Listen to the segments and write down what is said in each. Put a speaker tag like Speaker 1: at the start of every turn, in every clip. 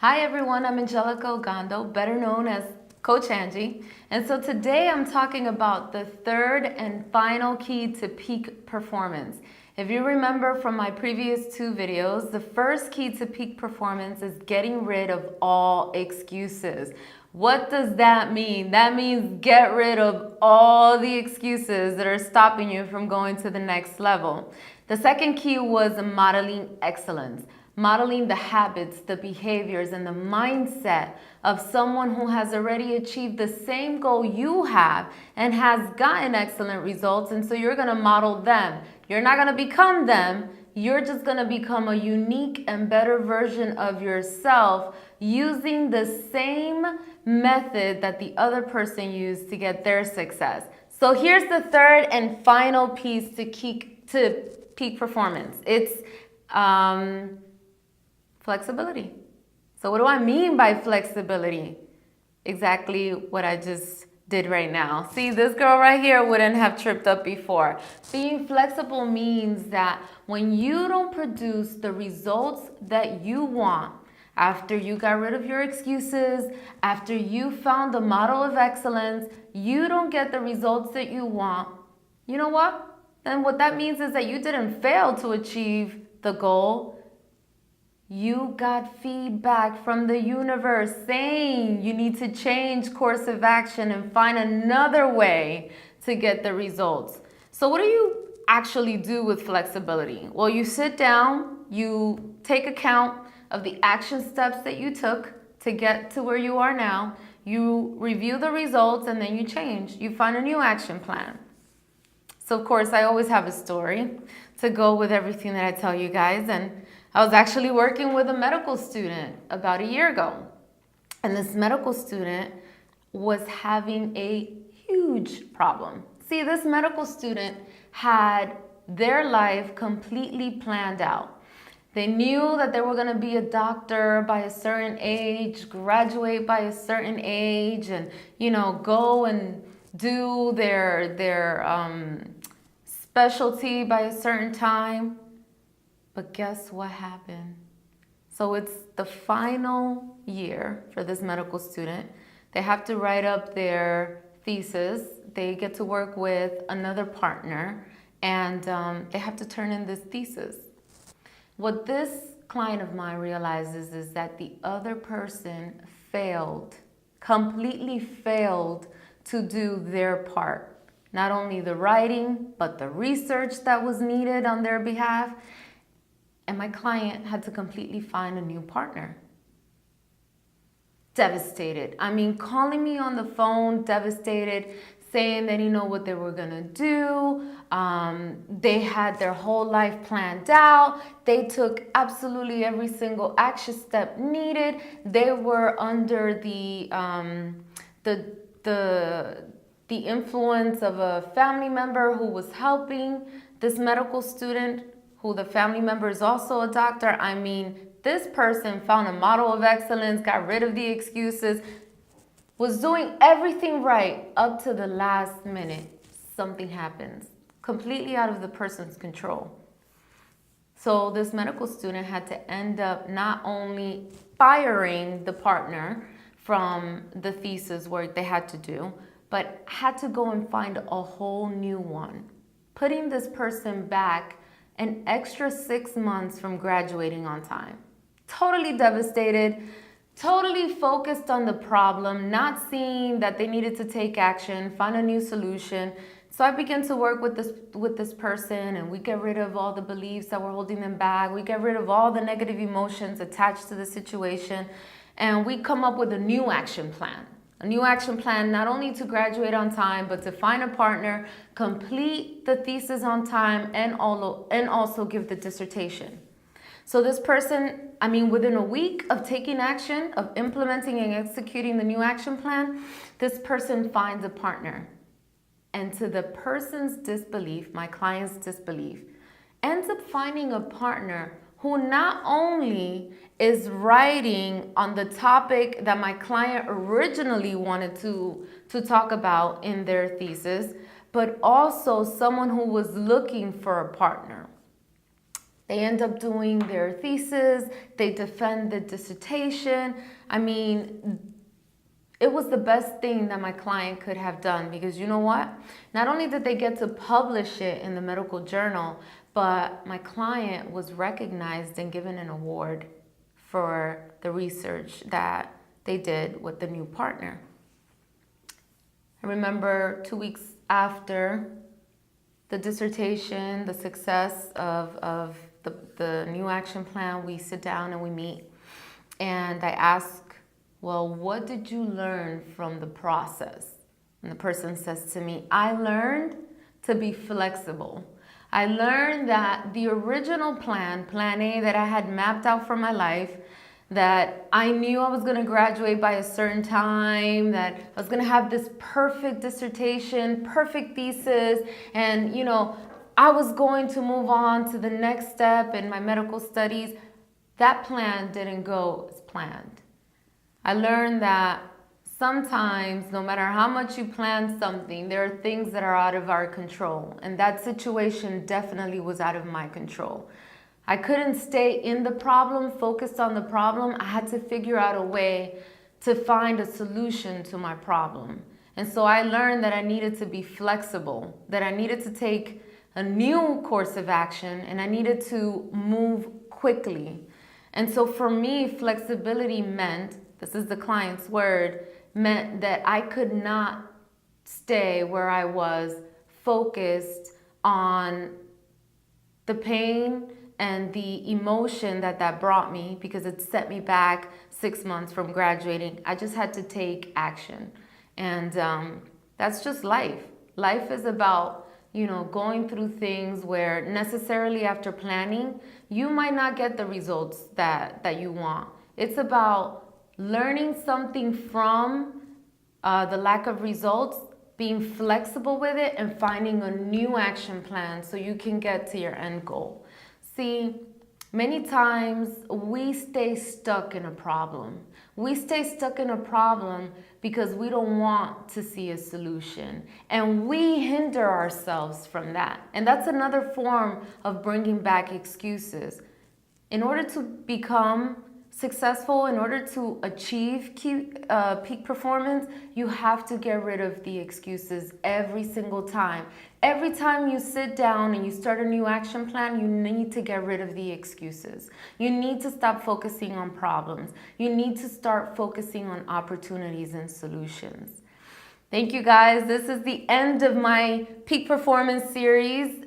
Speaker 1: Hi everyone, I'm Angelica Ogando, better known as Coach Angie. And so today I'm talking about the third and final key to peak performance. If you remember from my previous two videos, the first key to peak performance is getting rid of all excuses. What does that mean? That means get rid of all the excuses that are stopping you from going to the next level. The second key was modeling excellence. Modeling the habits, the behaviors, and the mindset of someone who has already achieved the same goal you have and has gotten excellent results. And so you're going to model them. You're not going to become them. You're just going to become a unique and better version of yourself using the same method that the other person used to get their success. So here's the third and final piece to peak performance. It's flexibility. So what do I mean by flexibility? Exactly what I just did right now. See, this girl right here wouldn't have tripped up before. Being flexible means that when you don't produce the results that you want, after you got rid of your excuses, after you found the model of excellence, you don't get the results that you want, you know what? Then what that means is that you didn't fail to achieve the goal. You got feedback from the universe saying you need to change course of action and find another way to get the results. So what do you actually do with flexibility? Well, you sit down, you take account of the action steps that you took to get to where you are now, you review the results, and then you change. You find a new action plan. So of course, I always have a story to go with everything that I tell you guys. And I was actually working with a medical student about a year ago. And this medical student was having a huge problem. See, this medical student had their life completely planned out. They knew that they were going to be a doctor by a certain age, graduate by a certain age, and, go and do their specialty by a certain time. But guess what happened? So it's the final year for this medical student. They have to write up their thesis. They get to work with another partner, and they have to turn in this thesis. What this client of mine realizes is that the other person completely failed to do their part. Not only the writing, but the research that was needed on their behalf. And my client had to completely find a new partner. Devastated. I mean, calling me on the phone, devastated, saying they didn't know what they were gonna do. They had their whole life planned out. They took absolutely every single action step needed. They were under the influence of a family member who was helping this medical student, who the family member is also a doctor. I mean, this person found a model of excellence, got rid of the excuses, was doing everything right up to the last minute. Something happens, completely out of the person's control. So this medical student had to end up not only firing the partner from the thesis work they had to do, but had to go and find a whole new one, putting this person back an extra 6 months from graduating on time. Totally devastated, totally focused on the problem, not seeing that they needed to take action, find a new solution. So I began to work with this person, and we get rid of all the beliefs that were holding them back. We get rid of all the negative emotions attached to the situation, and we come up with a new action plan. A new action plan not only to graduate on time, but to find a partner, complete the thesis on time, and also give the dissertation. So this person, within a week of taking action, of implementing and executing the new action plan, this person finds a partner. And to the person's disbelief, my client's disbelief, ends up finding a partner who not only is writing on the topic that my client originally wanted to talk about in their thesis, but also someone who was looking for a partner. They end up doing their thesis, they defend the dissertation. I mean, it was the best thing that my client could have done, because you know what? Not only did they get to publish it in the medical journal, but my client was recognized and given an award for the research that they did with the new partner. I remember 2 weeks after the dissertation, the success of the new action plan, we sit down and we meet. And I ask, well, what did you learn from the process? And the person says to me, I learned to be flexible. I learned that the original plan A that I had mapped out for my life, that I knew I was going to graduate by a certain time, that I was going to have this perfect dissertation, perfect thesis, and I was going to move on to the next step in my medical studies. That plan didn't go as planned. I learned that sometimes, no matter how much you plan something, there are things that are out of our control. And that situation definitely was out of my control. I couldn't stay in the problem, focused on the problem. I had to figure out a way to find a solution to my problem. And so I learned that I needed to be flexible, that I needed to take a new course of action, and I needed to move quickly. And so for me, flexibility meant, this is the client's word, meant that I could not stay where I was focused on the pain and the emotion that brought me, because it set me back 6 months from graduating. I just had to take action. And that's just life. Life is about, going through things where necessarily after planning, you might not get the results that you want. It's about learning something from the lack of results, being flexible with it, and finding a new action plan so you can get to your end goal. See, many times we stay stuck in a problem. We stay stuck in a problem because we don't want to see a solution. And we hinder ourselves from that. And that's another form of bringing back excuses. In order to become successful, in order to achieve peak performance, you have to get rid of the excuses every single time. Every time you sit down and you start a new action plan, you need to get rid of the excuses. You need to stop focusing on problems. You need to start focusing on opportunities and solutions. Thank you guys. This is the end of my peak performance series.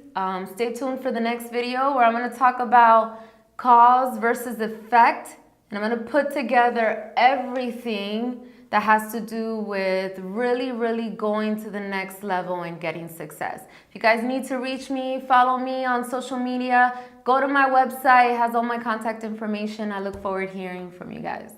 Speaker 1: Stay tuned for the next video where I'm going to talk about cause versus effect. And I'm going to put together everything that has to do with really going to the next level and getting success. If you guys need to reach me, follow me on social media, go to my website. It has all my contact information. I look forward to hearing from you guys.